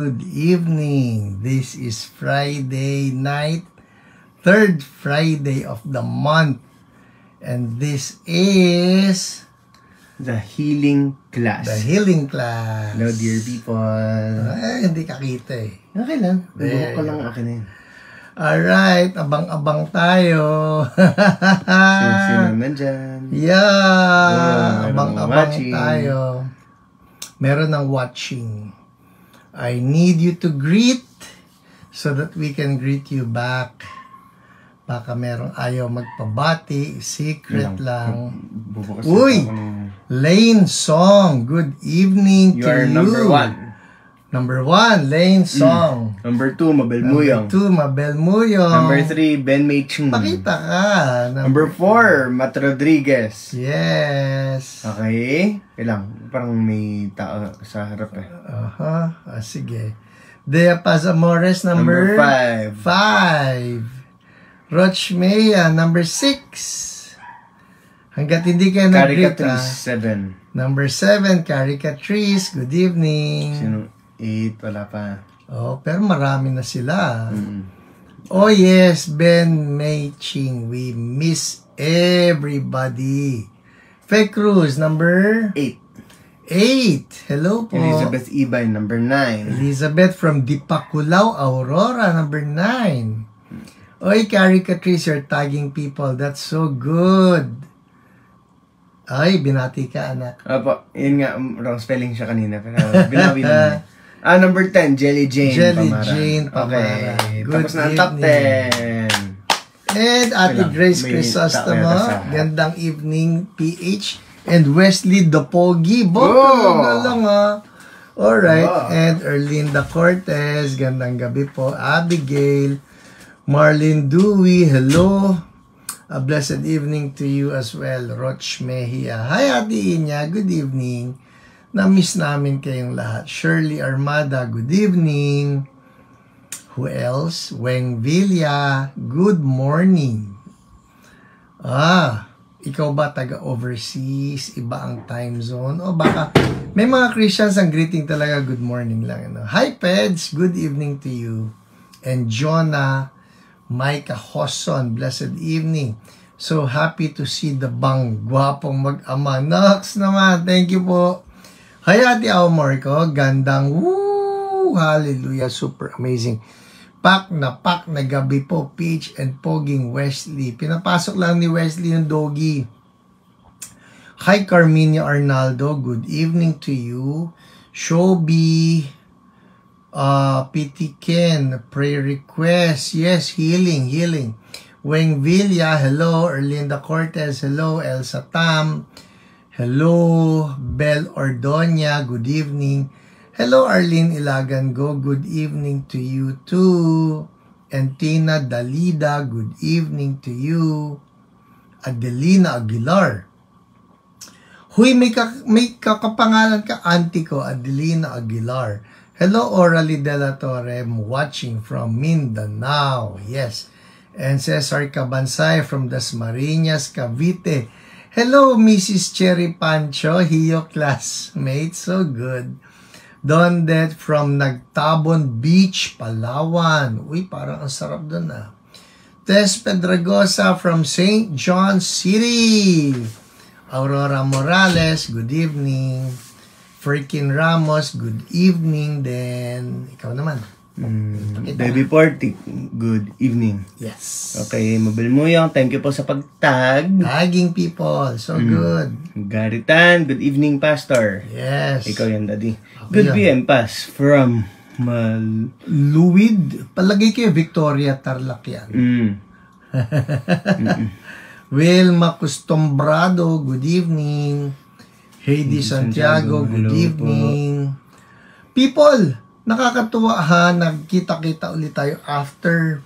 Good evening. This is Friday night, third Friday of the month. And this is the healing class. The healing class. Hello, dear people. Hindi ka kita eh. Okay lang. Bubuo ko lang akin na yun. Alright, abang-abang tayo. Sino nandyan? Yeah, abang-abang tayo. Meron ng watching. I need you to greet so that we can greet you back. Baka merong ayaw magpabati, secret lang. Uy! Lane Song, good evening to you. You are number one. Number one, Lane Song. Number two, Mabel Muyong. Number two, Mabel Muyong. Number three, Ben May Chung. Pakita ka. Number four, Matt Rodriguez. Yes. Okay. Kailang, parang may tao sa harap eh. Sige. Dea Pazamores, number five. Roch Mea, number 6. Hanggat hindi kayo nag-greet, Caricatrice, 7. Number 7, Caricatrice, good evening. Sino? 8, wala pa. Oh, pero marami na sila. Oh yes, Ben May Ching, we miss everybody. Fake Cruz, number 8. Hello po. Elizabeth Ibay, number 9. Elizabeth from Dipakulaw, Aurora, number 9. Oy, Caricatrice, you're tagging people. That's so good. Ay, binati ka, anak. Opo, yun nga, wrong spelling siya kanina. Pero binawi naman. Number 10, Jelly Jane Pamara. Okay, good tapos na ang top 10. And Ate Grace Crisostomo, gandang evening, PH. And Wesley Dopogi, boto lang Alright, and Erlinda Cortez, gandang gabi po. Abigail, Marlene Dewey, hello. A blessed evening to you as well. Roch Mejia. Hi, Ate Inya. Good evening. Na-miss namin kayong lahat. Shirley Armada. Good evening. Who else? Weng Villa. Good morning. Ikaw ba taga-overseas? Iba ang time zone? O baka may mga Christians ang greeting talaga. Good morning lang. Hi, Peds. Good evening to you. And Jonah Micah Hosson, blessed evening. So happy to see the bang. Gwapong mag-ama. Nox naman, thank you po. Hi, Ate Aumor ko. Gandang, woo! Hallelujah, super amazing. Pak na gabi po, Peach and Poging Wesley. Pinapasok lang ni Wesley yung doggy. Hi, Carminia Arnaldo. Good evening to you. Shobi. Pity Ken, prayer request. Yes, healing. Weng Villa, hello. Erlinda Cortez, hello. Elsa Tam, hello. Bel Ordonia, good evening. Hello, Arlene Ilagango, good evening to you too. And Tina Dalida, good evening to you. Adelina Aguilar. Huy, may kakapangalan ka, auntie ko, Adelina Aguilar. Hello, Oralie De La Torre, watching from Mindanao. Yes. And Cesar Cabansay from Dasmariñas, Cavite. Hello, Mrs. Cherry Pancho, Hiyo classmate. So good. Don Det from Nagtabon Beach, Palawan. Uy, parang ang sarap doon Tess Pedragosa from St. John City. Aurora Morales, good evening. Freaking Ramos, good evening then. Ikaw naman. Baby Porty, good evening. Yes. Okay, Mabel Muyong, thank you po sa pag-tag. Tagging people, so good. Garitan, good evening, Pastor. Yes. Ikaw yan, Daddy. Good PM, Pas, from Luwid. Palagay kayo, Victoria Tarlac yan. Wilma Custombrado, good evening. Heidi Santiago, good evening. People, nakakatuwa nagkita-kita ulit tayo after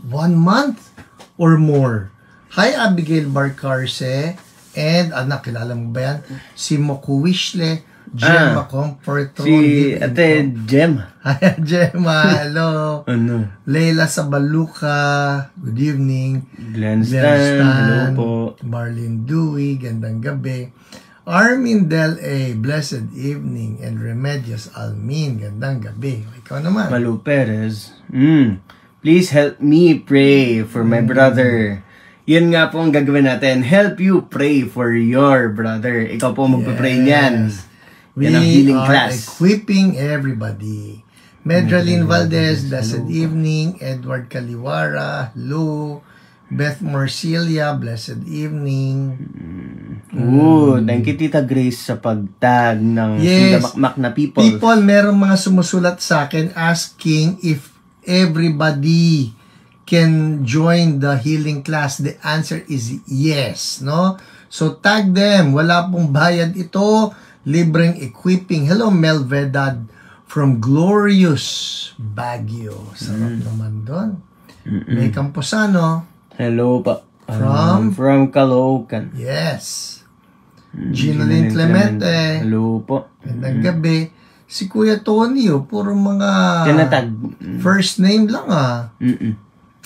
1 month or more. Hi, Abigail Barcarce. And, kilala mo ba yan? Si Moku Wishle, Gemma Comfortron. Si Ate Gemma. Hi, Gemma. Hello. Leila Sabaluka. Good evening. Glenn Stan. Hello po. Marlene Dewey. Gandang gabi. Armin Del A, blessed evening. And Remedios Almin, gandang gabi. Ikaw naman. Malu Perez, please help me pray for my brother. Yun nga po ang gagawin natin. Help you pray for your brother. Ikaw po magpapray niyan. Yan ang healing class. Equipping everybody. Medralyn Valdez, blessed evening. Edward Caliwara, hello. Beth Morcilia, blessed evening. Thank you Tita Grace sa pagtag ng Sindamakmak na people. Merong mga sumusulat sa akin asking if everybody can join the healing class. The answer is yes, no? So tag them. Wala pong bayad ito. Libreng equipping. Hello Mel Vedad from Glorious Baguio. Sarap naman doon. May Camposano. Hello pa. From Caloocan. Yes. Ginoline Clemente. Hello po. Gandang gabi. Si Kuya Tony, puro mga tinatag. First name lang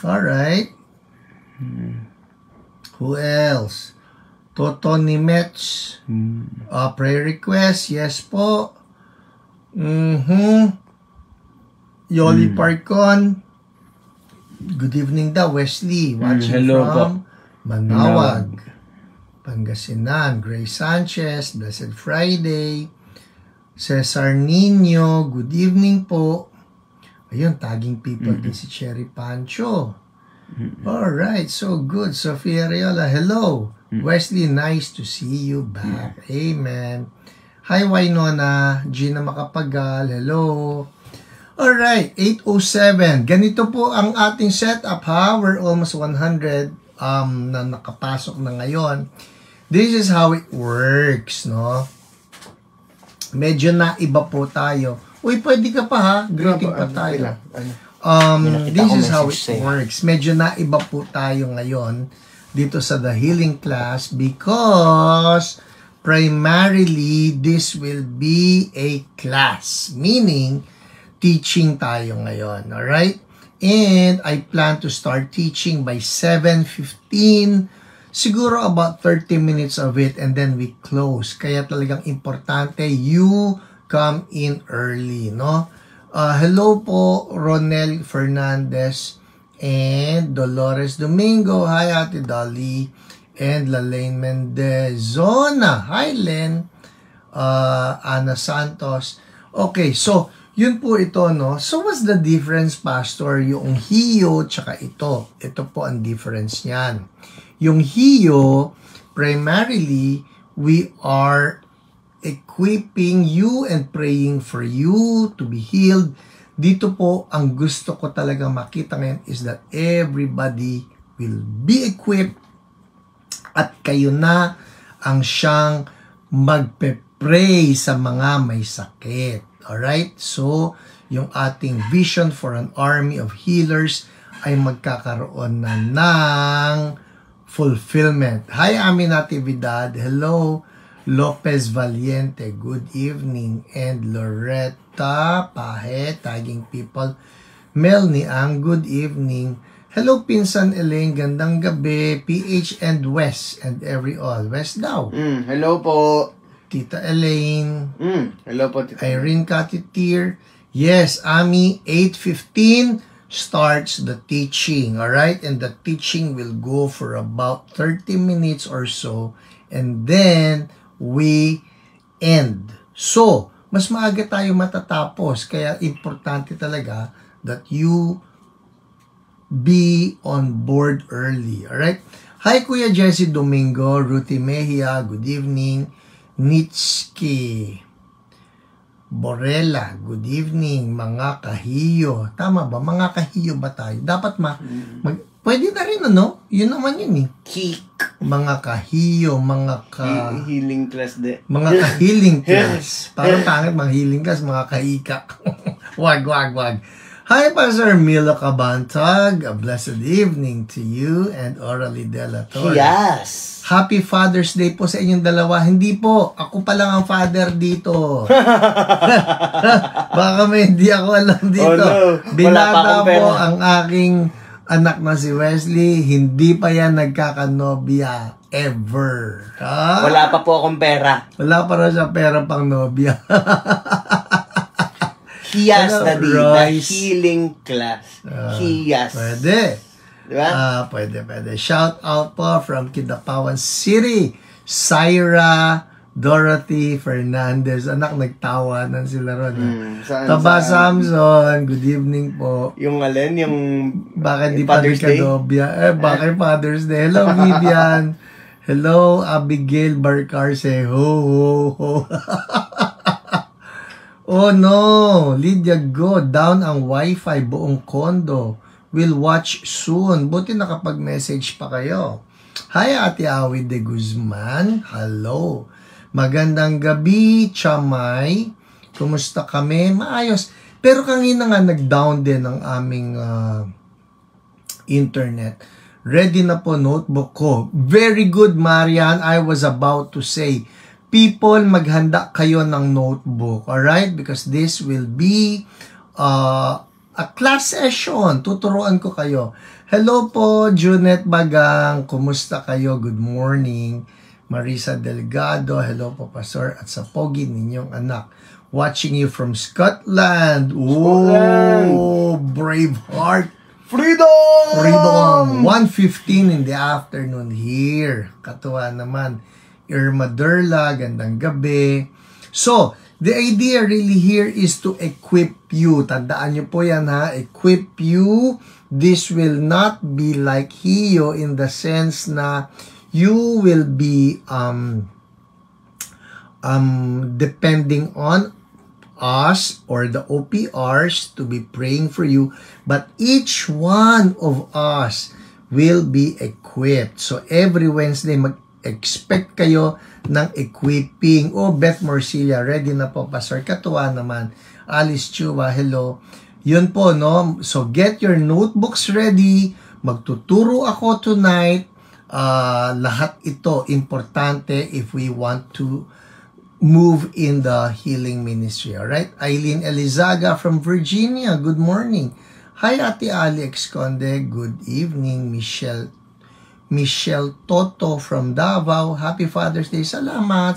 Alright. Who else? Totoni Metz. Prayer request. Yes po. Yoli Parcon. Good evening daw, Wesley. Watching from Manawag, Pangasinan. Grace Sanchez, Blessed Friday. Cesar Nino, good evening po. Ayun, tagging people din si Cherry Pancho. Alright, so good. Sofia Ariola, hello. Wesley, nice to see you back. Amen. Hi, Wainona. Gina Makapagal, hello. Alright, 8:07. Ganito po ang ating setup ha. We're almost 100 na nakapasok na ngayon. This is how it works, no? Medyo na iba po tayo. Uy, pwede ka pa ha. Greeting pa tayo. This is how it works. Medyo na iba po tayo ngayon dito sa The Healing Class because primarily this will be a class. Meaning, teaching tayo ngayon, alright? And I plan to start teaching by 7:15, siguro about 30 minutes of it, and then we close. Kaya talagang importante, you come in early, no? Hello po, Ronel Fernandez and Dolores Domingo. Hi, Ate Dolly. And Lalaine Mendezona. Hi, Len. Ana Santos. Okay, so, yun po ito, no? So, what's the difference, Pastor? Yung HIO, tsaka ito. Ito po ang difference niyan. Yung HIO, primarily, we are equipping you and praying for you to be healed. Dito po, ang gusto ko talaga makita ngayon is that everybody will be equipped at kayo na ang siyang magpe-pray sa mga may sakit. Alright? So, yung ating vision for an army of healers ay magkakaroon na ng fulfillment. Hi, Ami Natividad. Hello, Lopez Valiente. Good evening. And Loretta Pahe, tagging people. Mel Niang, good evening. Hello, Pinsan Elaine. Gandang gabi. PH and West and every all. West daw. Hello po. Tita Elaine. Hello po, Tita Irene Katitir. Yes, Ami, 8:15 starts the teaching, alright? And the teaching will go for about 30 minutes or so. And then, we end. So, mas maaga tayo matatapos. Kaya, importante talaga that you be on board early, alright? Hi, Kuya Jesse Domingo. Ruthie Mejia, good evening. Nitski Borella, good evening. Mga kahiyo. Tama ba? Mga kahiyo ba tayo? Dapat pwede na rin, ano? Yun naman yun eh. Kik. Mga kahiyo, healing class de. Mga ka-healing class. Parang pangit, mga healing class, mga kahika. Wag. Hi, Pastor Milo Cabantag. A blessed evening to you and Orally De La Torre. Yes. Happy Father's Day po sa inyong dalawa. Hindi po. Ako pa lang ang father dito. Baka may hindi ako alam dito. Oh, no. Binata po ang aking anak na si Wesley. Hindi pa yan nagkakanobya. ever. Ha? Wala pa po akong pera. Wala pa rin siya pera pang nobya. Hiyas Hello, na di. The Royce. healing class. Hiyas. Pwede. Diba? Pwede. Shout out po from Kidapawan City. Syra, Dorothy, Fernandez. Anak, nagtawanan sila ron. Taba Samson, good evening po. Yung alin? Yung Bakit di pa Father's Day? kadobya? Bakit Father's Day? Hello, Vivian. Hello, Abigail Barcarce. Ho, ho, ho. Oh no, Lydia Go, down ang wifi buong condo. Will watch soon. Buti nakapag-message pa kayo. Hi, Ate Awi de Guzman. Hello. Magandang gabi, Chamay. Kumusta kami? Maayos. Pero kanina nga nag-down din ang aming internet. Ready na po notebook ko. Very good, Marian. I was about to say, people, maghanda kayo ng notebook. Alright? Because this will be a class session. Tuturuan ko kayo. Hello po, Junet Bagang. Kumusta kayo? Good morning. Marisa Delgado. Hello po, Pastor. At sa pogi ninyong anak. Watching you from Scotland. Oh, brave heart. Freedom! 1:15 in the afternoon here. Katuwa naman. Irma Derla, gandang gabi. So, the idea really here is to equip you. Tandaan nyo po yan ha. Equip you. This will not be like Hiyo in the sense na you will be depending on us or the OPRs to be praying for you, but each one of us will be equipped. So every Wednesday mag-expect kayo ng equipping. Oh, Beth Morcilla, ready na po, Pastor. Katuwa naman. Alice Chua, hello. Yun po, no? So get your notebooks ready. Magtuturo ako tonight. Lahat ito importante if we want to move in the healing ministry. Alright? Eileen Elizaga from Virginia. Good morning. Hi, Ate Alex Conde. Good evening. Michelle Toto from Davao. Happy Father's Day. Salamat.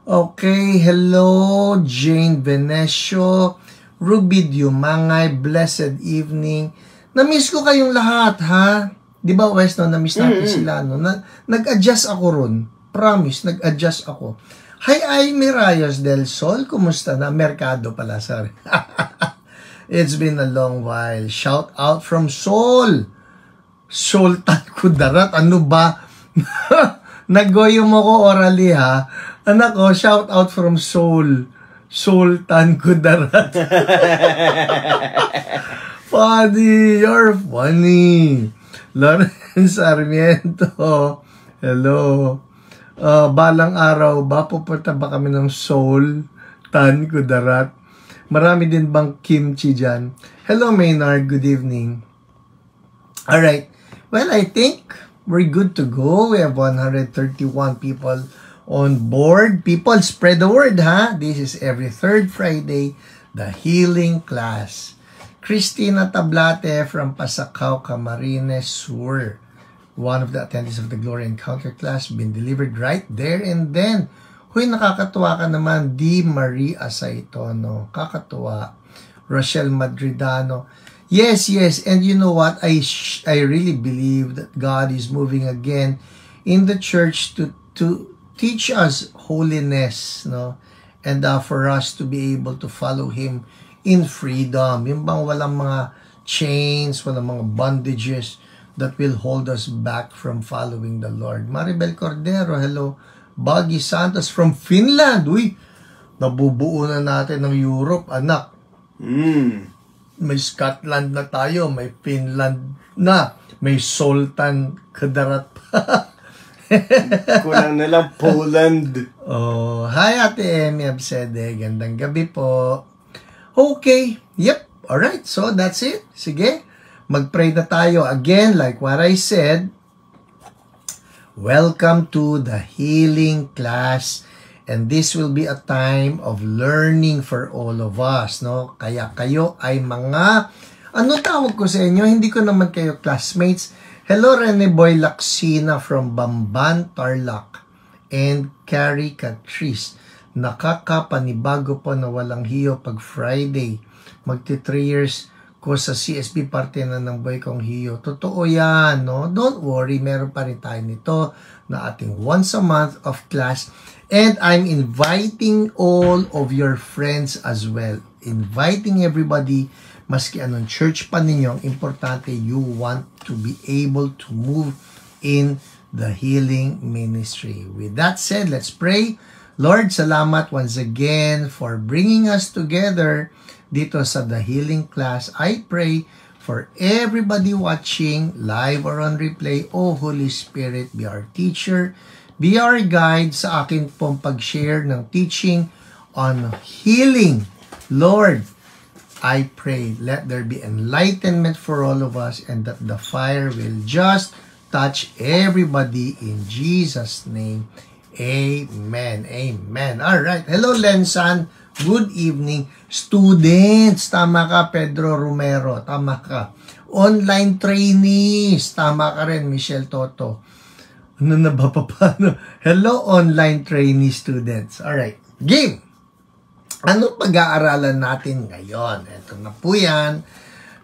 Okay. Hello, Jane Venecio. Ruby Diumangay. Blessed evening. Na-miss ko kayong lahat, ha? Di ba, Wes, no? Na-miss natin sila, no? Nag-adjust ako ron. Promise, nag-adjust ako. Hi, Mirayos del Sol. Kumusta na? Merkado pala, sorry. It's been a long while. Shout out from Seoul. Sultan Kudarat. Ano ba? Nagoyo mo ko orally, ha? Anak ko, shout out from Seoul. Sultan Kudarat. Funny. You're funny. Lawrence Sarmiento. Hello. Balang araw ba, pupunta ba kami ng Seoul, Tan, Kudarat? Marami din bang kimchi dyan? Hello, Maynard. Good evening. Alright. Well, I think we're good to go. We have 131 people on board. People, spread the word, ha? This is every third Friday, the healing class. Christina Tablate from Pasacao, Camarines Sur. One of the attendees of the Glory Encounter class been delivered right there and then. Huy, nakakatuwa ka naman. Di Marie Asaitono. Kakatuwa. Rochelle Madridano. Yes. And you know what? I really believe that God is moving again in the church to teach us holiness, no? And for us to be able to follow Him in freedom. Yung bang walang mga chains, walang mga bondages that will hold us back from following the Lord. Maribel Cordero, hello. Baggy Santos from Finland. Uy, nabubuo na natin ng Europe, anak. May Scotland na tayo, may Finland na, may Sultan Kudarat pa. Kulang na lang Poland. Oh, hi Ate Emmy Absede. Gandang gabi po. Okay. Yep. Alright. So, that's it. Sige. Mag-pray na tayo. Again, like what I said, welcome to the healing class. And this will be a time of learning for all of us, no? Kaya kayo ay mga, ano tawag ko sa inyo? Hindi ko naman kayo classmates. Hello, Rene Boy Laksina from Bamban, Tarlac. And Carrie Catrice. Nakakapanibago po na walang hiyo pag Friday. Magti 3 years ko sa CSB, parte na ng boy kong hiyo. Totoo yan, no? Don't worry, meron pa rin tayo nito na ating once a month of class. And I'm inviting all of your friends as well. Inviting everybody, maski anong church pa ninyo, importante you want to be able to move in the healing ministry. With that said, let's pray. Lord, salamat once again for bringing us together dito sa The Healing Class. I pray for everybody watching live or on replay. Oh, Holy Spirit, be our teacher, be our guide sa akin pong pag-share ng teaching on healing. Lord, I pray, let there be enlightenment for all of us and that the fire will just touch everybody in Jesus' name. Amen. Amen. All right. Hello, Lensan. Good evening. Students, tama ka, Pedro Romero. Tama ka. Online trainees. Tama ka rin, Michelle Toto. Ano na ba, paano? Hello, online trainee students. All right. Game. Anong pag-aaralan natin ngayon? Ito na po yan.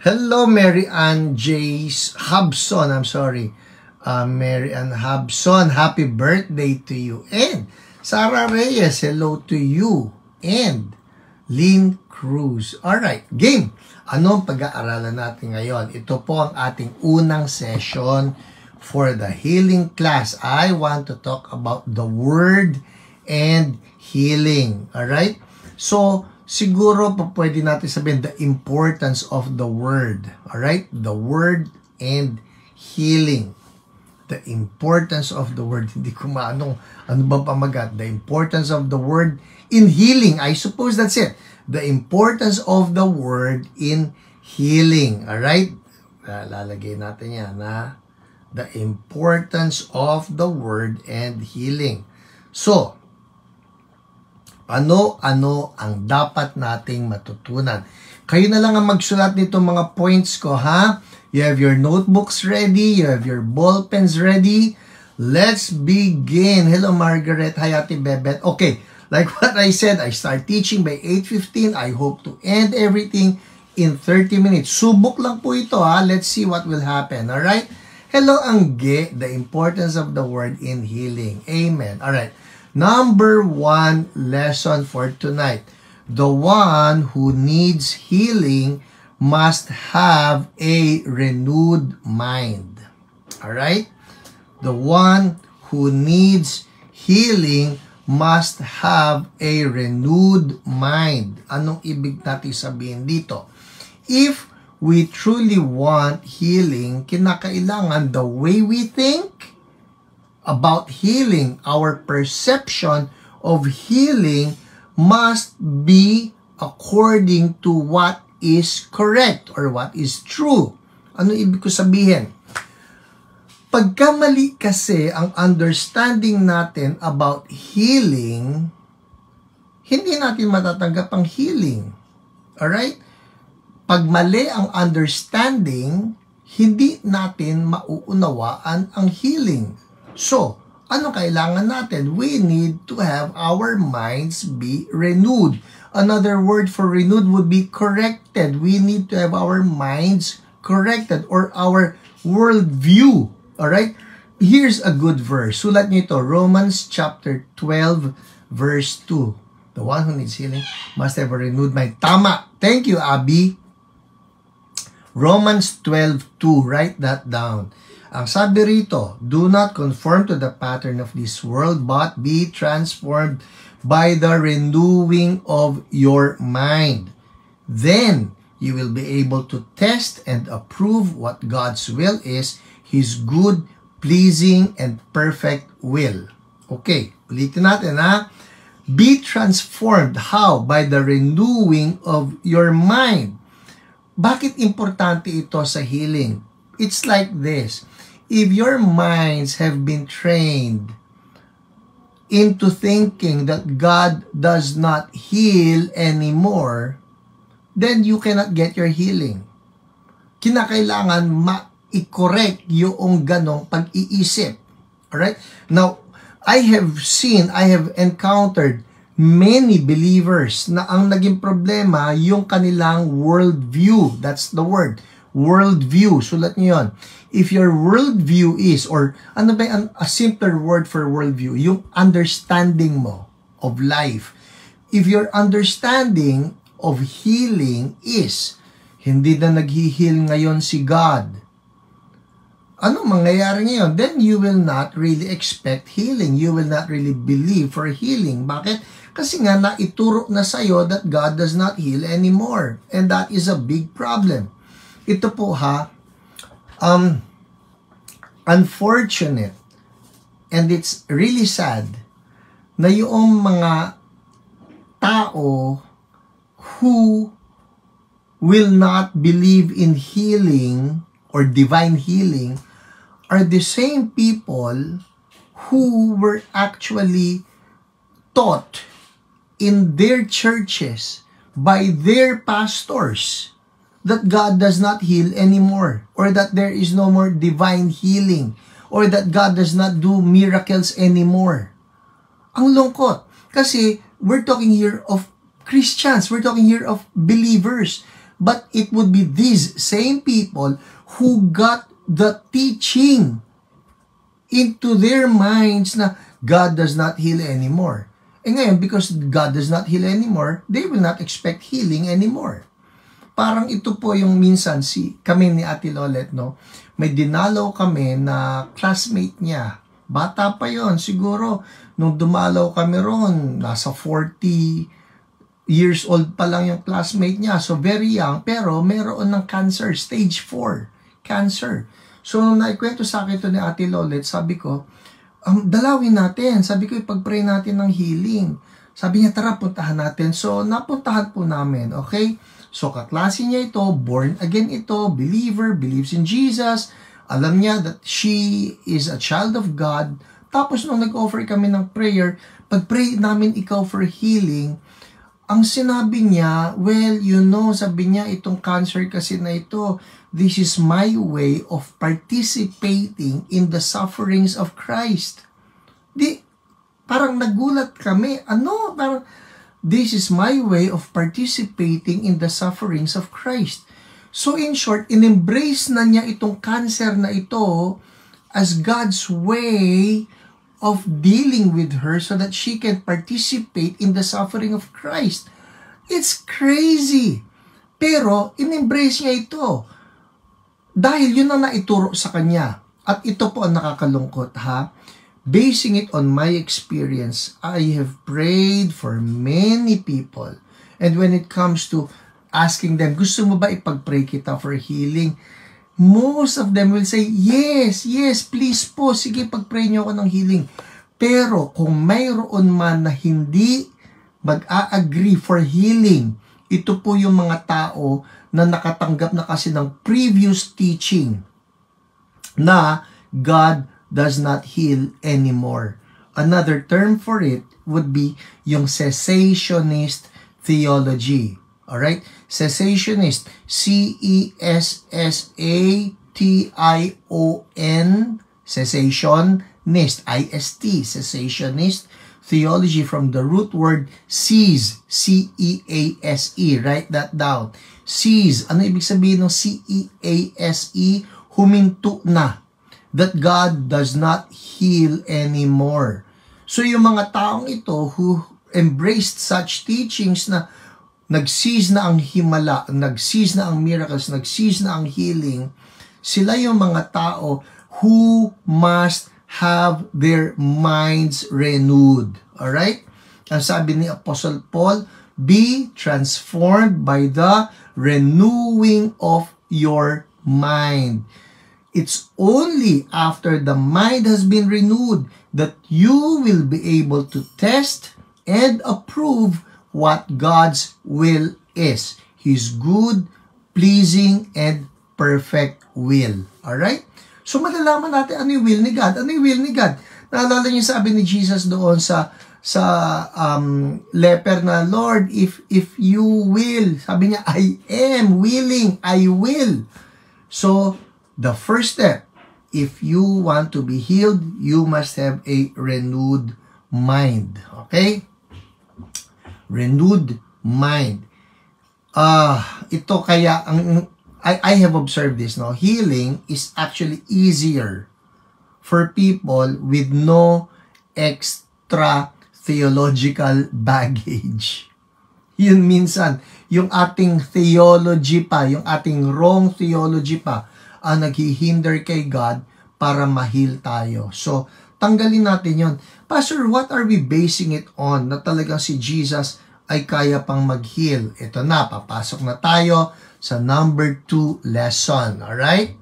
Hello, Mary Ann Jace Hubson. I'm sorry. Mary Ann Hubson, happy birthday to you. And Sarah Reyes, hello to you. And Lynn Cruz. Alright, game. Anong pag-aaralan natin ngayon? Ito po ang ating unang session for the healing class. I want to talk about the word and healing. Alright? So, siguro pa pwede natin sabihin the importance of the word. Alright? The word and healing. The importance of the word. Hindi ko ano ba pamagat? The importance of the word in healing. I suppose that's it. The importance of the word in healing. Alright? Lalagay natin yan, ha? The importance of the word and healing. So, ano-ano ang dapat nating matutunan? Kayo na lang ang magsulat nito mga points ko, ha? You have your notebooks ready. You have your ball pens ready. Let's begin. Hello, Margaret. Hi, Ate Bebet. Okay, like what I said, I start teaching by 8:15. I hope to end everything in 30 minutes. Subok lang po ito, ha? Let's see what will happen. Alright? Hello, Angge. The importance of the word in healing. Amen. Alright. Number 1 lesson for tonight. The one who needs healing must have a renewed mind. Alright? The one who needs healing must have a renewed mind. Anong ibig natin sabihin dito? If we truly want healing, kinakailangan the way we think about healing, our perception of healing must be according to what is correct or what is true. Ano ibig ko sabihin? Pagkamali kasi ang understanding natin about healing, hindi natin matatanggap ang healing. Alright? Pag mali ang understanding, hindi natin mauunawaan ang healing. So, ano kailangan natin? We need to have our minds be renewed. Another word for renewed would be corrected. We need to have our minds corrected or our worldview. Alright? Here's a good verse. Sulat nito, Romans chapter 12, verse 2. The one who needs healing must have a renewed mind. Tama! Thank you, Abby. Romans 12:2. Write that down. Ang sabi rito, do not conform to the pattern of this world, but be transformed by the renewing of your mind. Then, you will be able to test and approve what God's will is, His good, pleasing, and perfect will. Okay, ulitin natin, ha? Be transformed. How? By the renewing of your mind. Bakit importante ito sa healing? It's like this. If your minds have been trained into thinking that God does not heal anymore, then you cannot get your healing. Kinakailangan i-correct yung ganong pag-iisip. Alright? Now, I have encountered many believers na ang naging problema yung kanilang worldview. That's the word. Worldview. Sulat niyo yun. If your worldview is, or ano ba a simpler word for worldview? Yung understanding mo of life. If your understanding of healing is, hindi na nag-heal ngayon si God, ano mangyayari ngayon? Then you will not really expect healing. You will not really believe for healing. Bakit? Kasi nga naituro na sa'yo that God does not heal anymore. And that is a big problem. Ito po unfortunate, and it's really sad na yung mga tao who will not believe in healing or divine healing are the same people who were actually taught in their churches by their pastors that God does not heal anymore, or that there is no more divine healing, or that God does not do miracles anymore. Ang lungkot. Kasi we're talking here of Christians, we're talking here of believers, but it would be these same people who got the teaching into their minds na God does not heal anymore. And ngayon, because God does not heal anymore, they will not expect healing anymore. Parang ito po yung minsan kami ni Ate Lolet, no? May dinalaw kami na classmate niya. Bata pa yon, siguro nung dumalaw kami ron, nasa 40 years old pa lang yung classmate niya. So very young, pero meron ng cancer, stage 4 cancer. So nung naikwento sa akin ito ni Ate Lolet, sabi ko, dalawin natin. Sabi ko, ipag-pray natin ng healing. Sabi niya, tara, puntahan natin. So napuntahan po namin, okay? So kaklase niya ito, born again ito, believer, believes in Jesus. Alam niya that she is a child of God. Tapos nung nag-offer kami ng prayer, pag-pray namin ikaw for healing, ang sinabi niya, well, you know, sabi niya, itong cancer kasi na ito, this is my way of participating in the sufferings of Christ. Parang nagulat kami. Ano? Parang, this is my way of participating in the sufferings of Christ. So in short, in-embrace na niya itong cancer na ito as God's way of dealing with her so that she can participate in the suffering of Christ. It's crazy. Pero, in-embrace niya ito. Dahil yun ang naituro sa kanya. At ito po ang nakakalungkot, ha? Basing it on my experience, I have prayed for many people. And when it comes to asking them, gusto mo ba ipag-pray kita for healing? Most of them will say, yes, please po, sige, pag-pray niyo ako ng healing. Pero kung mayroon man na hindi mag-a-agree for healing, ito po yung mga tao na nakatanggap na kasi ng previous teaching na God does not heal anymore. Another term for it would be yung cessationist theology. Alright? Cessationist. C-E-S-S-A-T-I-O-N. Cessationist. I-S-T. Cessationist theology from the root word cease. C-E-A-S-E. Write that down. Cease. Ano ibig sabihin ng C-E-A-S-E? Huminto na. That God does not heal anymore. So yung mga taong ito who embraced such teachings na nag-cease na ang himala, nag-cease na ang miracles, nag-cease na ang healing, sila yung mga tao who must have their minds renewed. Alright? Ang sabi ni Apostle Paul, be transformed by the renewing of your mind. It's only after the mind has been renewed that you will be able to test and approve what God's will is. His good, pleasing, and perfect will. Alright? So malalaman natin ano yung will ni God. Ano yung will ni God? Naalala niyo sabi ni Jesus doon sa leper na, Lord, if you will, sabi niya, I am willing, I will. So, the first step, if you want to be healed, you must have a renewed mind. Okay? Renewed mind. Ito kaya, I have observed this, no? Healing is actually easier for people with no extra theological baggage. Yun minsan, yung ating theology pa, yung ating wrong theology pa, ang naghihinder kay God para ma-heal tayo. So, tanggalin natin yun. Pastor, what are we basing it on na talagang si Jesus ay kaya pang mag-heal? Ito na, papasok na tayo sa number 2 lesson. Alright?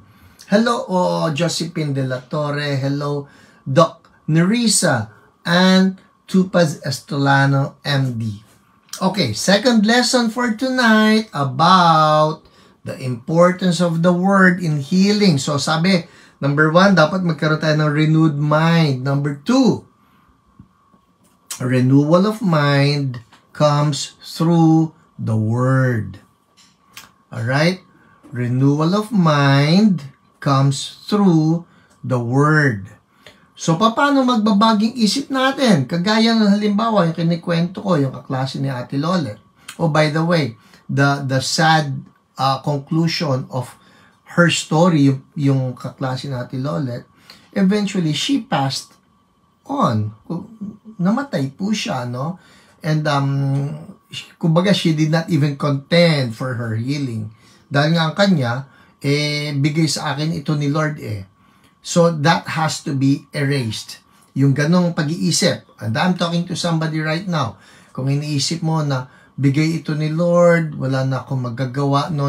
Hello, Josephine De La Torre. Hello, Doc Nerissa and Tupaz Estolano, MD. Okay, second lesson for tonight about the importance of the word in healing. So, sabi, number 1, dapat magkaroon tayo ng renewed mind. Number 2, renewal of mind comes through the word. Alright? Renewal of mind comes through the word. So, paano magbabaging isip natin? Kagaya ng halimbawa, yung kinikwento ko, yung kaklase ni Ate Lolet. Oh, by the way, the sad conclusion of her story, yung kaklase ni Ate Lolet, eventually, she passed on. Namatay po siya, no? And, kumbaga, she did not even contend for her healing. Dahil nga ang kanya, bigay sa akin ito ni Lord So, that has to be erased. Yung ganong pag-iisip. And I'm talking to somebody right now. Kung iniisip mo na bigay ito ni Lord, wala na akong magagawa. No.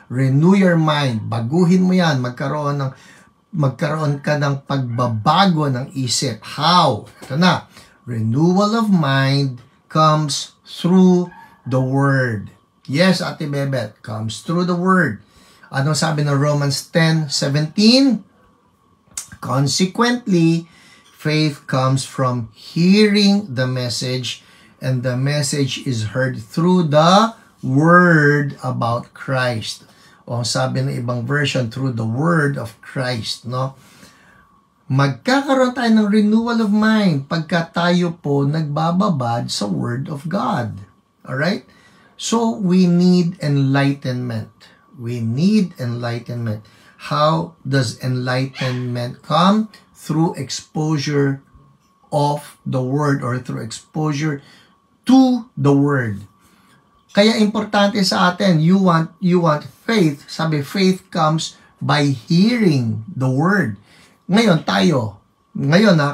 Renew your mind. Baguhin mo yan. Magkaroon ka ng pagbabago ng isip. How? Ito na. Renewal of mind comes through the word. Yes, Ate Bebet, comes through the word. Ano sabi ng Romans 10:17? Consequently, faith comes from hearing the message, and the message is heard through the word about Christ. O sabi ng ibang version, through the word of Christ, no? Magkakaroon tayo ng renewal of mind pagka tayo po nagbababad sa word of God. Alright? So, we need enlightenment. We need enlightenment. How does enlightenment come? Through exposure of the word or through exposure to the word. Kaya importante sa atin, you want faith. Sabi, faith comes by hearing the word. Ngayon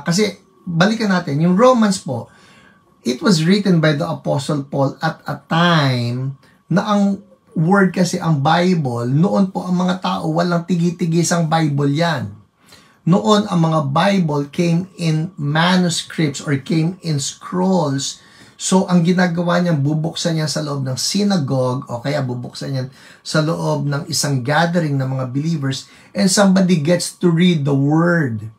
kasi balikan natin, yung Romans po, it was written by the Apostle Paul at a time na ang word kasi, ang Bible, noon po ang mga tao, walang tigi-tigisang Bible yan. Noon, ang mga Bible came in manuscripts or came in scrolls. So, ang ginagawa niya, bubuksan niya sa loob ng synagogue o kaya bubuksan niya sa loob ng isang gathering ng mga believers and somebody gets to read the word.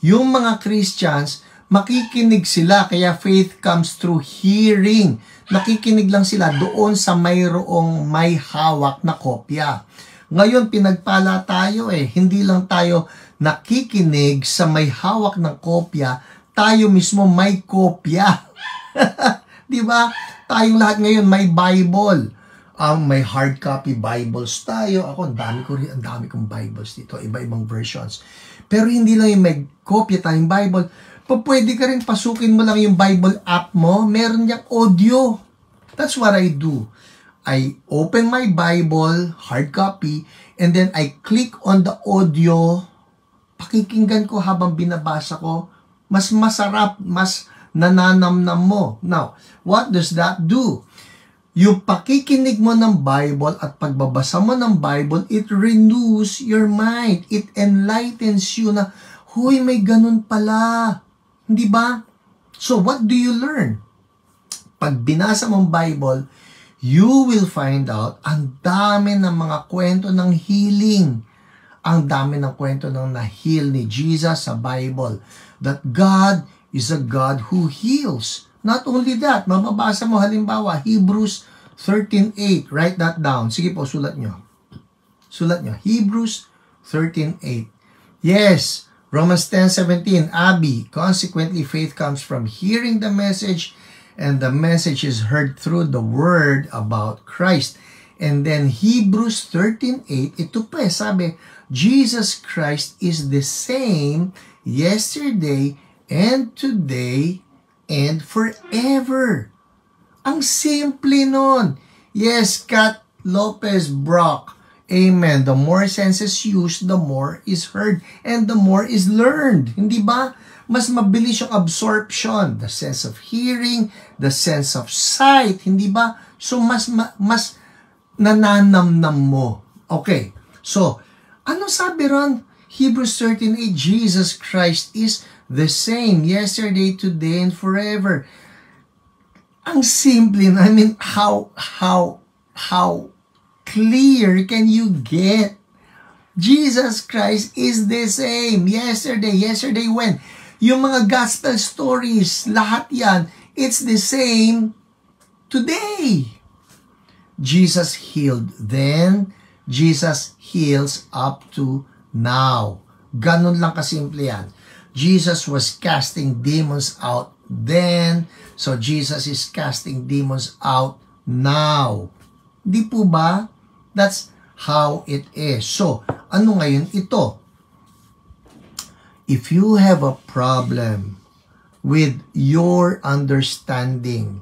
Yung mga Christians, makikinig sila, kaya faith comes through hearing. Nakikinig lang sila doon sa mayroong may hawak na kopya. Ngayon, pinagpala tayo hindi lang tayo nakikinig sa may hawak ng kopya, tayo mismo may kopya. Di ba? Tayong lahat ngayon may Bible. May hard copy Bibles tayo. Ako, ang dami kong Bibles dito, iba-ibang versions. Pero hindi lang yung may kopya tayong Bible. Pwede ka rin pasukin mo lang yung Bible app mo, meron niyang audio. That's what I do. I open my Bible, hard copy, and then I click on the audio. Pakikinggan ko habang binabasa ko. Mas masarap, mas nananamnam mo. Now, what does that do? Yung pakikinig mo ng Bible at pagbabasa mo ng Bible, it renews your mind. It enlightens you na, huy, may ganun pala. Hindi ba? So, what do you learn? Pag binasa mong Bible, you will find out ang dami ng mga kwento ng healing. Ang dami ng kwento ng na-heal ni Jesus sa Bible. That God is a God who heals. Not only that, mababasa mo halimbawa, Hebrews 13:8. Write that down. Sige po, sulat nyo. Hebrews 13:8. Yes, Romans 10:17. Abby, consequently, faith comes from hearing the message, and the message is heard through the word about Christ. And then Hebrews 13:8, ito pa sabi, Jesus Christ is the same yesterday and today and forever. Ang simple nun. Yes, Kat Lopez Brock. Amen. The more senses used, the more is heard, and the more is learned. Hindi ba? Mas mabilis yung absorption. The sense of hearing, the sense of sight. Hindi ba? So, mas nananamnam mo. Okay. So, ano sabi ron? Hebrews 13:8, Jesus Christ is the same yesterday, today, and forever. Ang simple. I mean, how clear can you get? Jesus Christ is the same yesterday when? Yung mga gospel stories, lahat yan, it's the same today. Jesus healed then, Jesus heals up to now. Ganun lang kasimple yan. Jesus was casting demons out then, so Jesus is casting demons out now. Di po ba? That's how it is. So, ano ngayon ito? If you have a problem with your understanding,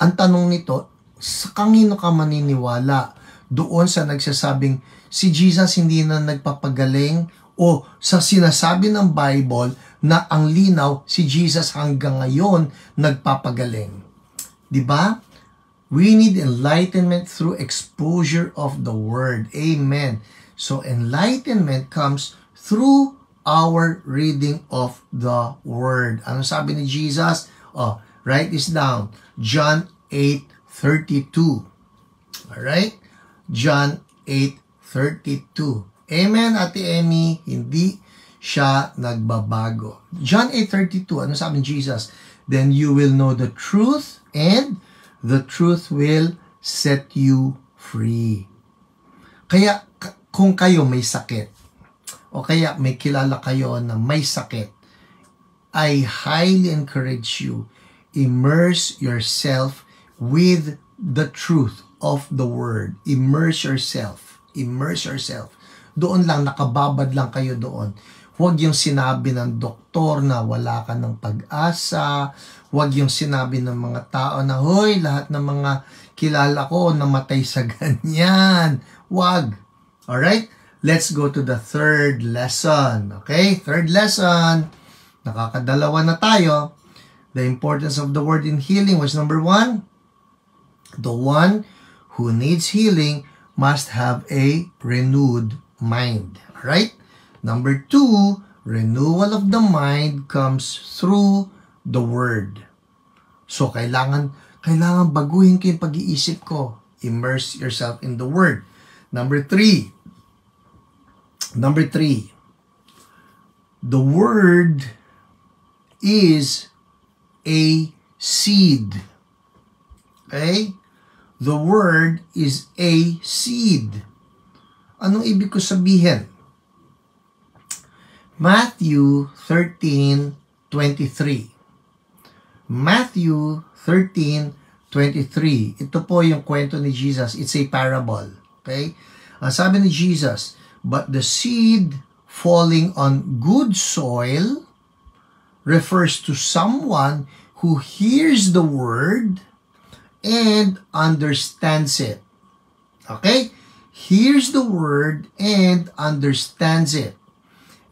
ang tanong nito, sa kanino ka maniniwala? Doon sa nagsasabing si Jesus hindi na nagpapagaling, o sa sinasabi ng Bible na ang linaw si Jesus hanggang ngayon nagpapagaling? Di ba? We need enlightenment through exposure of the Word. Amen. So enlightenment comes through our reading of the Word. Ano sabi ni Jesus? Write this down. John 8:32. Alright? John 8:32. Amen, Ate Emmy. Hindi siya nagbabago. John 8:32. Ano sabi ni Jesus? Then you will know the truth, and the truth will set you free. Kaya kung kayo may sakit, o kaya may kilala kayo na may sakit, I highly encourage you, immerse yourself with the truth of the Word. Immerse yourself. Immerse yourself. Doon lang, nakababad lang kayo doon. Huwag yung sinabi ng doktor na wala ka ng pag-asa. Huwag yung sinabi ng mga tao na, hoy, lahat ng mga kilala ko namatay sa ganyan. Huwag. Alright? Let's go to the third lesson. Okay? Third lesson. Nakakadalawa na tayo. The importance of the word in healing was number 1. The one who needs healing must have a renewed mind. Alright? Number 2, renewal of the mind comes through the Word. So, kailangan baguhin ko yung pag-iisip ko. Immerse yourself in the Word. Number 3, the Word is a seed. Okay? The Word is a seed. Anong ibig ko sabihin? Matthew 13:23. Matthew 13:23. Ito po yung kwento ni Jesus. It's a parable. Okay? Ang sabi ni Jesus, but the seed falling on good soil refers to someone who hears the word and understands it. Okay? Hears the word and understands it.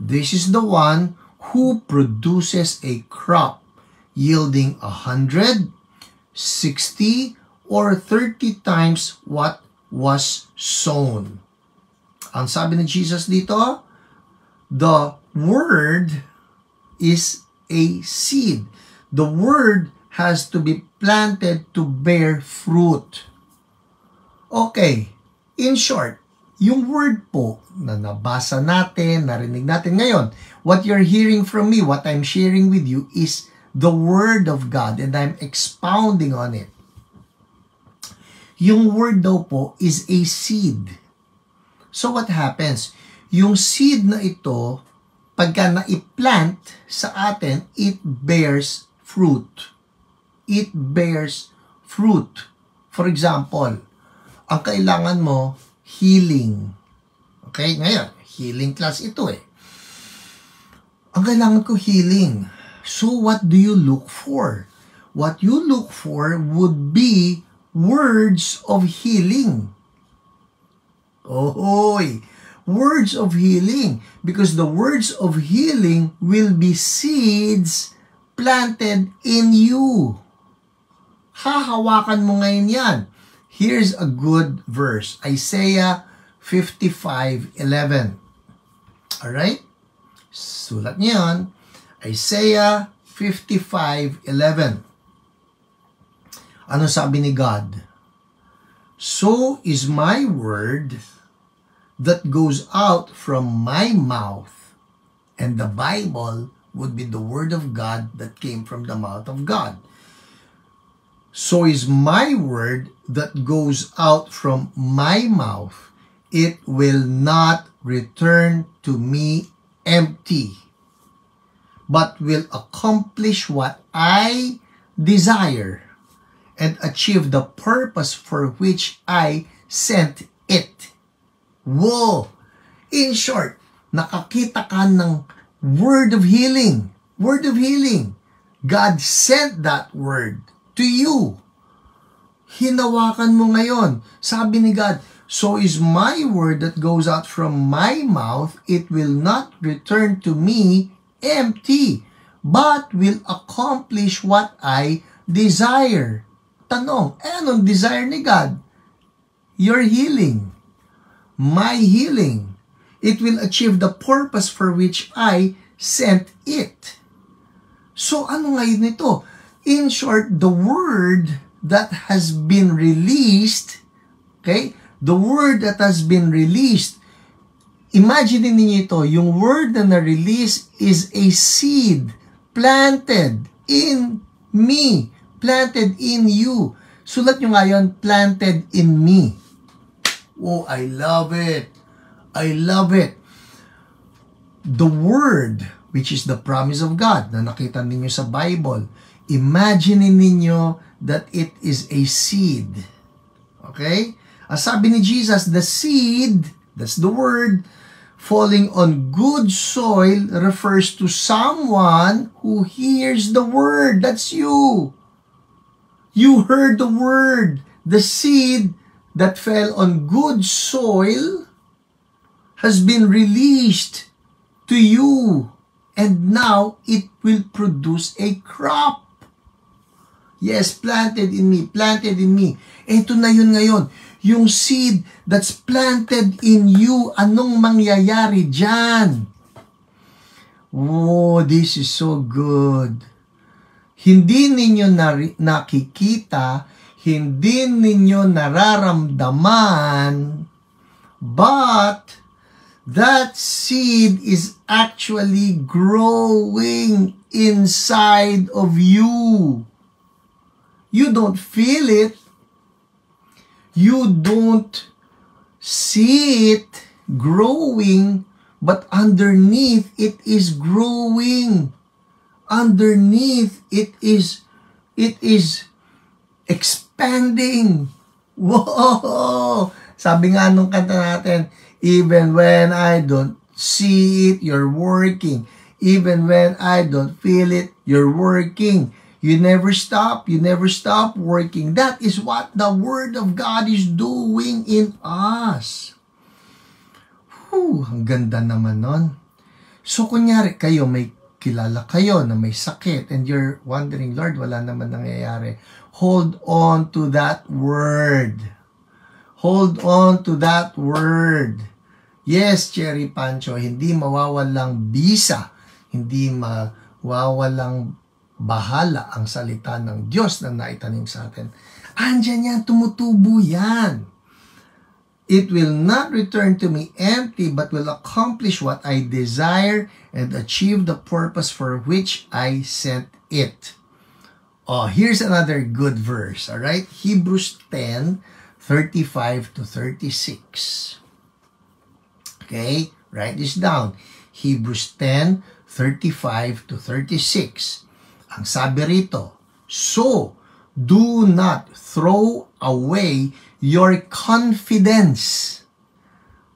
This is the one who produces a crop yielding 100, 60, or 30 times what was sown. Ang sabi ni Jesus dito, the word is a seed. The word has to be planted to bear fruit. Okay, in short, yung word po na nabasa natin, narinig natin ngayon, what you're hearing from me, what I'm sharing with you is the Word of God and I'm expounding on it. Yung word daw po is a seed. So what happens? yung seed na ito, pagka na-plant sa atin, it bears fruit. It bears fruit. For example, ang kailangan mo, healing. Okay, ngayon, healing class ito eh. Ang kailangan ko, healing. So, what do you look for? What you look for would be words of healing. Ohoy! Words of healing. Because the words of healing will be seeds planted in you. Hahawakan mo ngayon yan. Here's a good verse. Isaiah 55:11. Alright? Sulat niyo yan. Isaiah 55:11. Ano sabi ni God? So is my word that goes out from my mouth. And the Bible would be the word of God that came from the mouth of God. So is my word that goes out from my mouth. It will not return to me empty, but will accomplish what I desire and achieve the purpose for which I sent it. Whoa! In short, nakakita ka ng word of healing. Word of healing. God sent that word to you. Hinawakan mo ngayon. Sabi ni God, so is my word that goes out from my mouth, it will not return to me empty, but will accomplish what I desire. Tanong, anong desire ni God? Your healing. My healing. It will achieve the purpose for which I sent it. So ano ngayon ito? In short, the word that has been released, okay? The word that has been released, imagine niyo ito, yung word na na-release is a seed planted in me, planted in you. Sulat nyo nga yun, planted in me. Oh, I love it. I love it. The word, which is the promise of God, na nakita ninyo sa Bible, imagine ninyo that it is a seed. Okay? As sabi ni Jesus, the seed, that's the word, falling on good soil refers to someone who hears the word. That's you. You heard the word. The seed that fell on good soil has been released to you. And now, it will produce a crop. Yes, planted in me, planted in me. Ito na yun ngayon. Yung seed that's planted in you, anong mangyayari dyan? Oh, this is so good. Hindi ninyo nakikita, hindi ninyo nararamdaman, but that seed is actually growing inside of you. You don't feel it. You don't see it growing, but underneath it is growing. Underneath it is expanding. Whoa! Sabi nga nung kanta natin, even when I don't see it, you're working. Even when I don't feel it, you're working. You never stop. You never stop working. That is what the Word of God is doing in us. Whew, ang ganda naman nun. So, kunyari kayo, may kilala kayo na may sakit and you're wondering, Lord, wala naman nangyayari. Hold on to that Word. Hold on to that Word. Yes, Cherry Pancho, hindi mawawalang bisa. Hindi mawawalang bahala ang salita ng Diyos na naitanim sa atin. Andyan yan, tumutubo yan. It will not return to me empty, but will accomplish what I desire and achieve the purpose for which I sent it. Oh, here's another good verse, all right? Hebrews 10:35 to 36. Okay? Write this down. Hebrews 10:35 to 36. Ang sabi rito, so, do not throw away your confidence.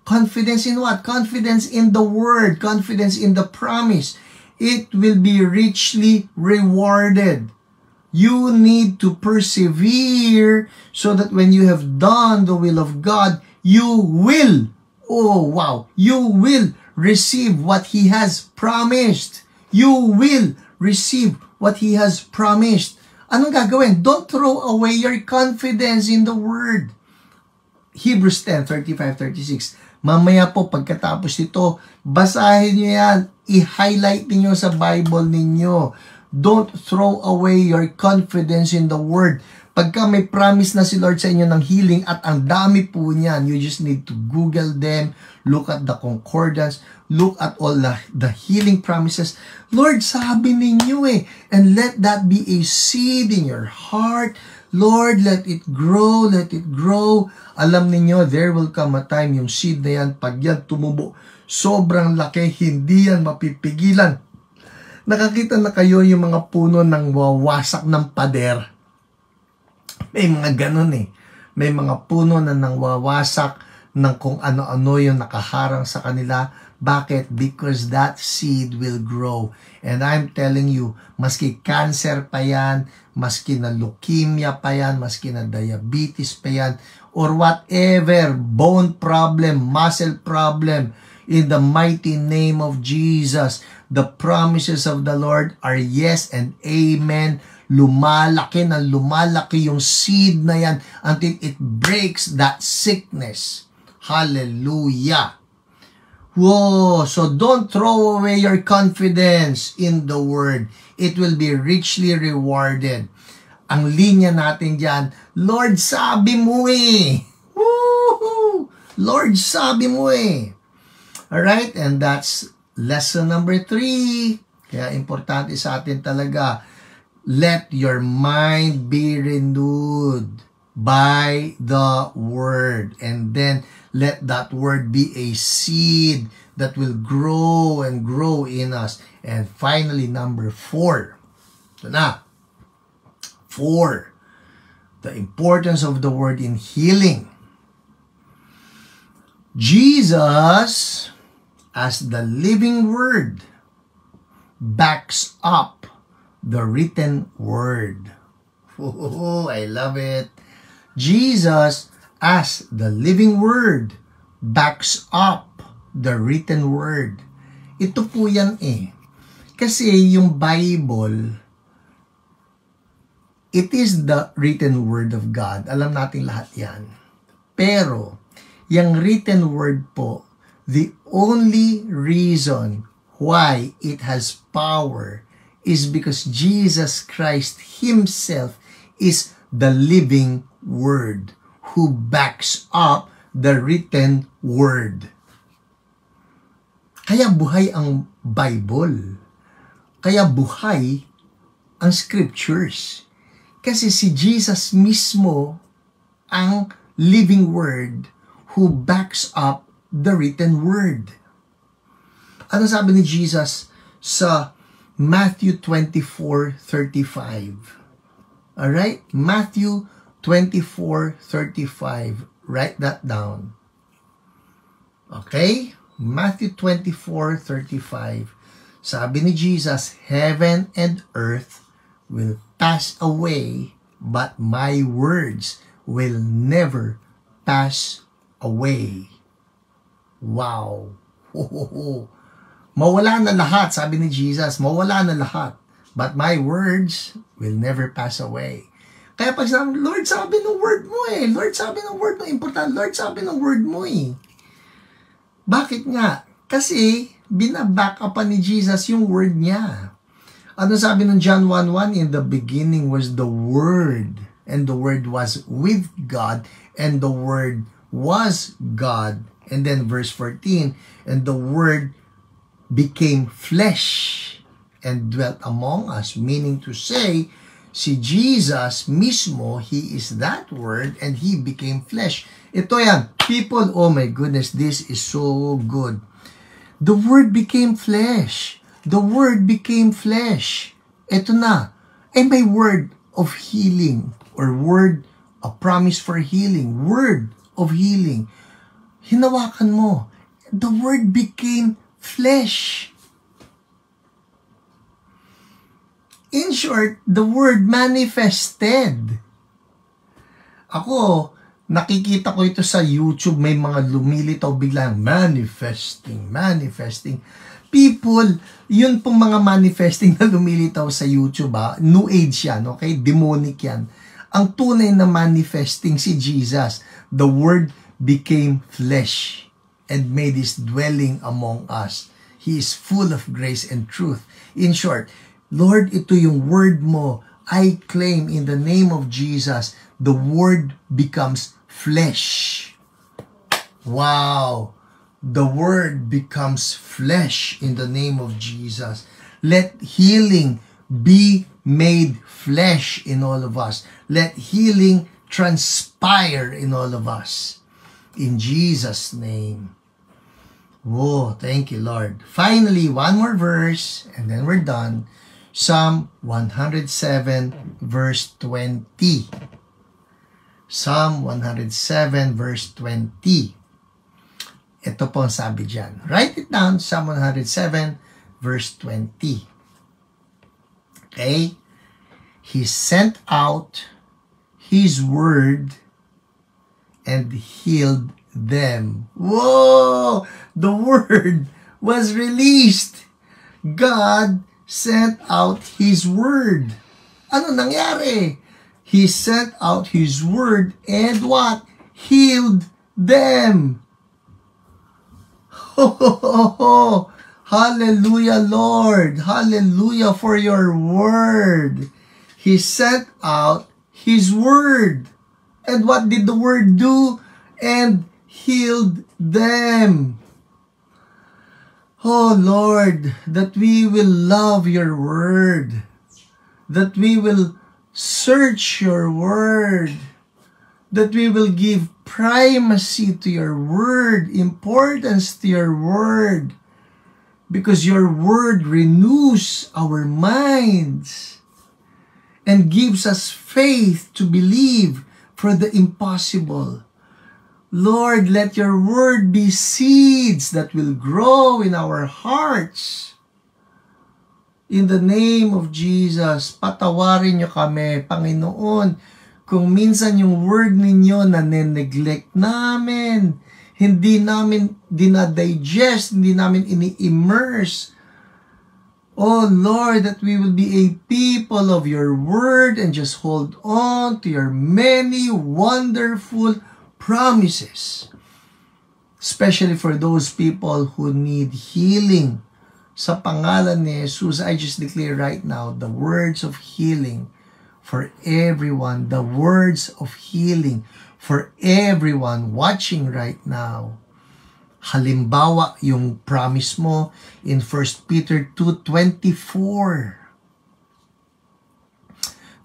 Confidence in what? Confidence in the word. Confidence in the promise. It will be richly rewarded. You need to persevere so that when you have done the will of God, you will, you will receive what He has promised. You will receive what He has promised. Anong gagawin? Don't throw away your confidence in the Word. Hebrews 10:35-36. Mamaya po, pagkatapos nito, basahin nyo yan. I-highlight niyo sa Bible ninyo. Don't throw away your confidence in the Word. Pagka may promise na si Lord sa inyo ng healing at ang dami po niyan, you just need to Google them, look at the concordance, look at all the healing promises. Lord, sabi ninyo and let that be a seed in your heart. Lord, let it grow, let it grow. Alam ninyo, there will come a time yung seed na yan, pag yan tumubo, sobrang laki, hindi yan mapipigilan. Nakakita na kayo yung mga puno ng wawasak ng pader. May mga ganun May mga puno na nang wawasak ng kung ano-ano yung nakaharang sa kanila. Bakit? Because that seed will grow. And I'm telling you, maski cancer pa yan, maski na leukemia pa yan, maski na diabetes pa yan, or whatever, bone problem, muscle problem, in the mighty name of Jesus, the promises of the Lord are yes and amen. Lumalaki na lumalaki yung seed na yan until it breaks that sickness. Hallelujah. Whoa, so don't throw away your confidence in the Word. It will be richly rewarded. Ang linya natin dyan, Lord, sabi mo Woo! Lord, sabi mo Alright, and that's lesson number 3. Kaya importante sa atin talaga, let your mind be renewed by the Word. And then, let that Word be a seed that will grow and grow in us. And finally, number 4. Ito na. 4. The importance of the Word in healing. Jesus, as the living Word, backs up the written Word. Oh, I love it. Jesus, as the living Word, backs up the written Word. Ito po yan Kasi yung Bible, it is the written Word of God. Alam natin lahat yan. Pero, yung written Word po, the only reason why it has power is because Jesus Christ Himself is the living Word who backs up the written Word. Kaya buhay ang Bible. Kaya buhay ang Scriptures. Kasi si Jesus mismo ang living Word who backs up the written Word. Ano sabi ni Jesus sa Matthew 24:35? Alright? Matthew 24:35. Write that down. Okay? Matthew 24:35. Sabi ni Jesus, heaven and earth will pass away, but my words will never pass away. Wow. Mawala na lahat, sabi ni Jesus, mawala na lahat. But my words will never pass away. Kaya pag sinabi, Lord, sabi ng word mo Lord, sabi ng word mo. Important, Lord, sabi ng word mo Bakit nga? Kasi, binaback up ni Jesus yung word niya. Ano sabi ng John 1:1? In the beginning was the Word, and the Word was with God, and the Word was God. And then verse 14, and the Word became flesh and dwelt among us, meaning to say, si Jesus mismo, He is that Word, and He became flesh. Ito yan, people, oh my goodness, this is so good. The Word became flesh. The Word became flesh. Ito na. May word of healing or word, a promise for healing. Word of healing. Hinawakan mo. The Word became flesh. In short, the Word manifested. Ako, nakikita ko ito sa YouTube, may mga lumilitaw biglang manifesting. People, yun pong mga manifesting na lumilitaw sa YouTube, New Age yan, okay? Demonic yan. Ang tunay na manifesting si Jesus, the Word became flesh and made His dwelling among us. He is full of grace and truth. In short, Lord, ito yung word mo. I claim in the name of Jesus, the word becomes flesh. Wow! The word becomes flesh in the name of Jesus. Let healing be made flesh in all of us. Let healing transpire in all of us. In Jesus' name. Whoa, thank you, Lord. Finally, one more verse, and then we're done. Psalm 107, verse 20. Psalm 107, verse 20. Ito po ang sabi dyan. Write it down, Psalm 107, verse 20. Okay? He sent out His word and healed them. Whoa! The word was released. God sent out His word. Ano nangyari? He sent out His word and what? Healed them. Oh, hallelujah, Lord. Hallelujah for your word. He sent out His word. And what did the word do? And healed them. Oh Lord, that we will love your word, that we will search your word, that we will give primacy to your word, importance to your word, because your word renews our minds and gives us faith to believe for the impossible. Lord, let your word be seeds that will grow in our hearts. In the name of Jesus, patawarin niyo kami, Panginoon, kung minsan yung word ninyo na neglect namin, hindi namin dinadigest, hindi namin ini-immerse. Oh Lord, that we will be a people of your word and just hold on to your many wonderful promises, especially for those people who need healing. Sa pangalan ni Jesus, I just declare right now the words of healing for everyone, the words of healing for everyone watching right now. Halimbawa, yung promise mo in 1 Peter 2:24.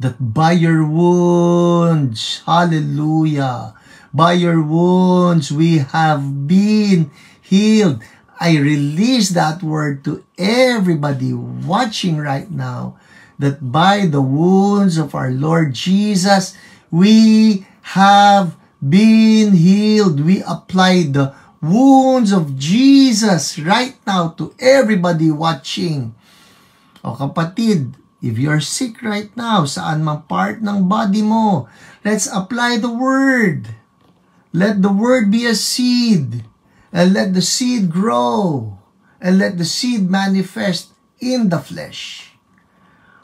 That by your wounds, hallelujah, by your wounds we have been healed. I release that word to everybody watching right now, that by the wounds of our Lord Jesus, we have been healed. We apply the wounds of Jesus right now to everybody watching. O kapatid, if you're sick right now, saan mang part ng body mo, let's apply the word. Let the word be a seed, and let the seed grow, and let the seed manifest in the flesh.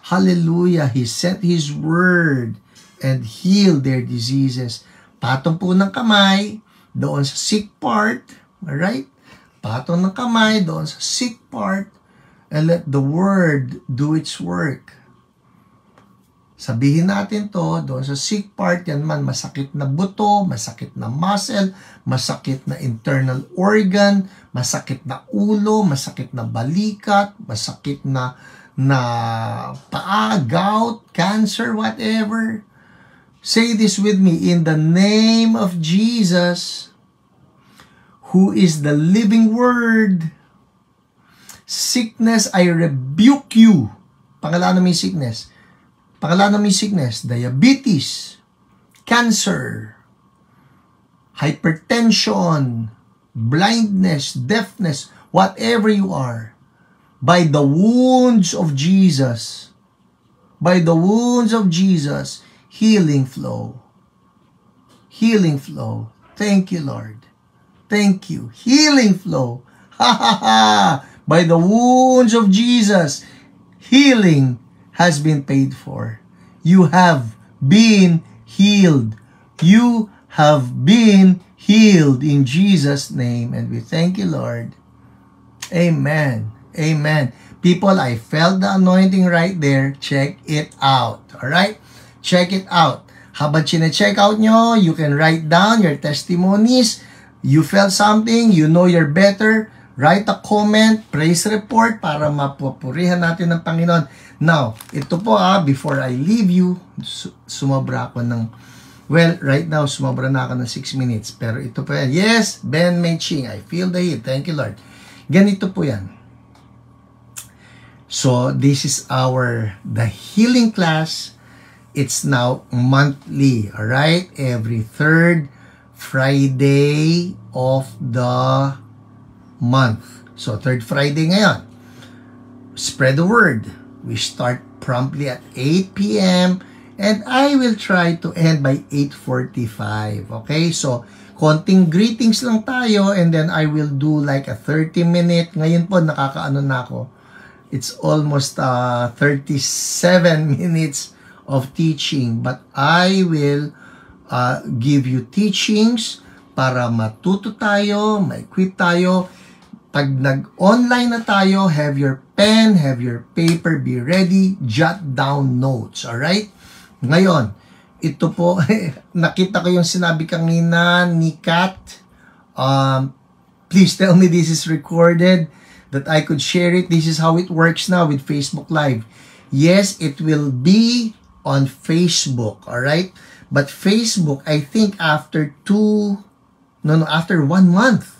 Hallelujah! He sent His word and healed their diseases. Patong po ng kamay doon sa sick part, alright? Patong ng kamay doon sa sick part, and let the word do its work. Sabihin natin to, doon sa sick part, yan man, masakit na buto, masakit na muscle, masakit na internal organ, masakit na ulo, masakit na balikat, masakit na paa, gout, cancer, whatever. Say this with me, in the name of Jesus, who is the living word, Sickness, I rebuke you. Pangalanan mo yung sickness. Pangalanan mo yung sickness. Diabetes, cancer, hypertension, blindness, deafness, whatever you are. By the wounds of Jesus, healing flow. Healing flow. Thank you, Lord. Thank you. Healing flow. Ha ha ha. By the wounds of Jesus, healing has been paid for. You have been healed. You have been healed in Jesus' name. And we thank you, Lord. Amen. Amen. People, I felt the anointing right there. Check it out. Alright? Check it out. Habang chine-check out nyo, you can write down your testimonies. You felt something, you know you're better. Write a comment, praise report para mapupurihan natin ng Panginoon. Now, ito po before I leave you, sumobra ako ng, well, right now, sumobra na ako ng 6 minutes. Pero ito po yan. Yes, Ben Mei-Ching, I feel the heat. Thank you, Lord. Ganito po yan. So, this is the healing class. It's now monthly, alright? Every third Friday of the month. So, third Friday ngayon. Spread the word. We start promptly at 8 p.m. and I will try to end by 8:45. Okay? So, konting greetings lang tayo and then I will do like a 30-minute. Ngayon po, nakakaano na ako. It's almost 37 minutes of teaching, but I will give you teachings para matuto tayo, ma-equip tayo. Pag nag-online na tayo, have your pen, have your paper, be ready, jot down notes, alright? Ngayon, ito po, nakita ko yung sinabi kanina ni Kat. Please tell me this is recorded, that I could share it. This is how it works now with Facebook Live. Yes, it will be on Facebook, alright? But Facebook, I think after 1 month.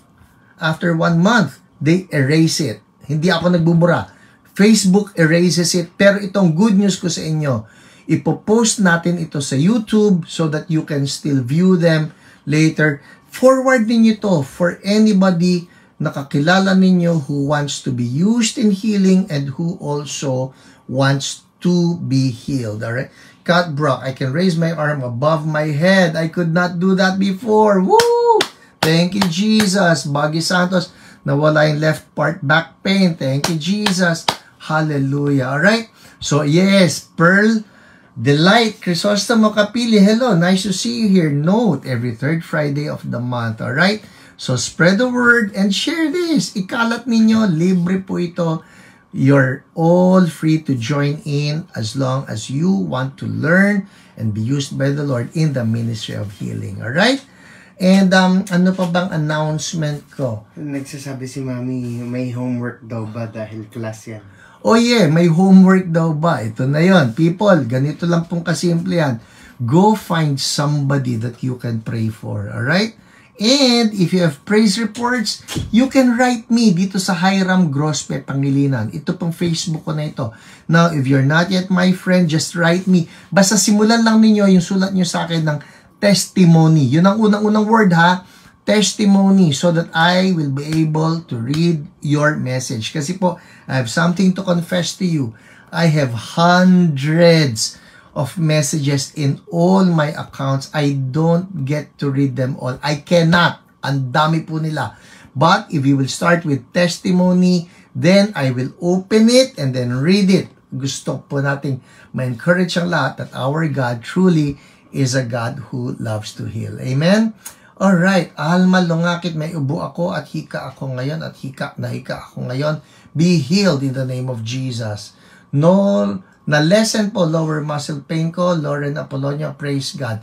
After 1 month, they erase it. Hindi ako nagbubura. Facebook erases it. Pero itong good news ko sa inyo, ipopost natin ito sa YouTube so that you can still view them later. Forward ninyo to for anybody nakakilala ninyo who wants to be used in healing and who also wants to be healed. Alright? Kat Brock, I can raise my arm above my head. I could not do that before. Woo! Thank you, Jesus. Baggy Santos, nawala yung left part back pain. Thank you, Jesus. Hallelujah. Alright? So, yes, Pearl Delight, Crisostomo Kapili, hello. Nice to see you here. Note, every third Friday of the month. Alright? So, spread the word and share this. Ikalat ninyo. Libre po ito. You're all free to join in as long as you want to learn and be used by the Lord in the ministry of healing. Alright? And ano pa bang announcement ko? Nagsasabi si Mami, may homework daw ba dahil class yan? Oh yeah, may homework daw ba? Ito na yon. People, ganito lang pong kasimple yan. Go find somebody that you can pray for. Alright? And if you have praise reports, you can write me dito sa Hiram Grospe Pangilinan. Ito pong Facebook ko na ito. Now, if you're not yet my friend, just write me. Basta simulan lang ninyo yung sulat nyo sa akin ng testimony. Yun ang unang-unang word ha. Testimony, so that I will be able to read your message. Kasi po, I have something to confess to you. I have hundreds of messages in all my accounts. I don't get to read them all. I cannot. Ang dami po nila. But if you will start with testimony, then I will open it and then read it. Gusto po nating ma-encourage ang lahat that our God truly is a God who loves to heal. Amen? Alright. Alma Lungakit, may ubo ako at hika ako ngayon at hika ako ngayon. Be healed in the name of Jesus. No, na lesson po, lower muscle pain ko, Lauren Apolonio, praise God.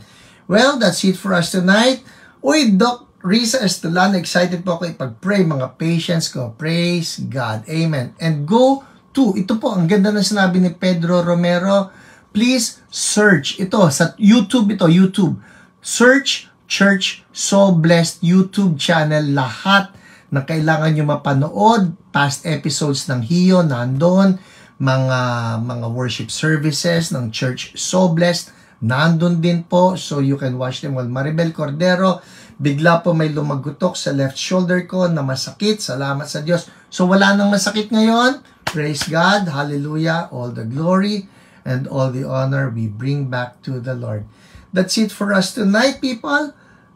Well, that's it for us tonight. Uy, Doc Risa Estolano, excited po ako ipag-pray mga patients ko. Praise God. Amen. And go to, ito po, ang ganda na sinabi ni Pedro Romero, please search, ito, sa YouTube ito, YouTube. Search Church So Blessed YouTube channel. Lahat na kailangan nyo mapanood, past episodes ng HIO, nandun, mga worship services ng Church So Blessed, nandun din po, so you can watch them. Well, Maribel Cordero, bigla po may lumagutok sa left shoulder ko na masakit, salamat sa Diyos. So wala nang masakit ngayon, praise God, hallelujah, all the glory and all the honor we bring back to the Lord. That's it for us tonight, people.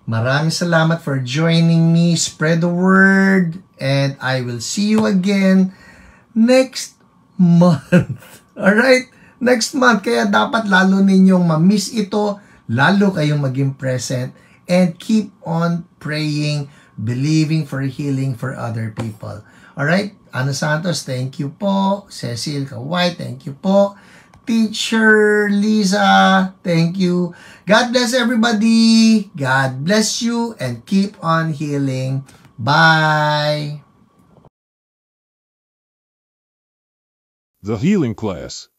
Maraming salamat for joining me. Spread the word. And I will see you again next month. Alright? Next month. Kaya dapat lalo ninyong ma-miss ito. Lalo kayong maging present. And keep on praying, believing for healing for other people. Alright? Ana Santos, thank you po. Cecil Kawai, thank you po. Teacher Lisa, thank you. God bless everybody. God bless you and keep on healing. Bye. The Healing Class.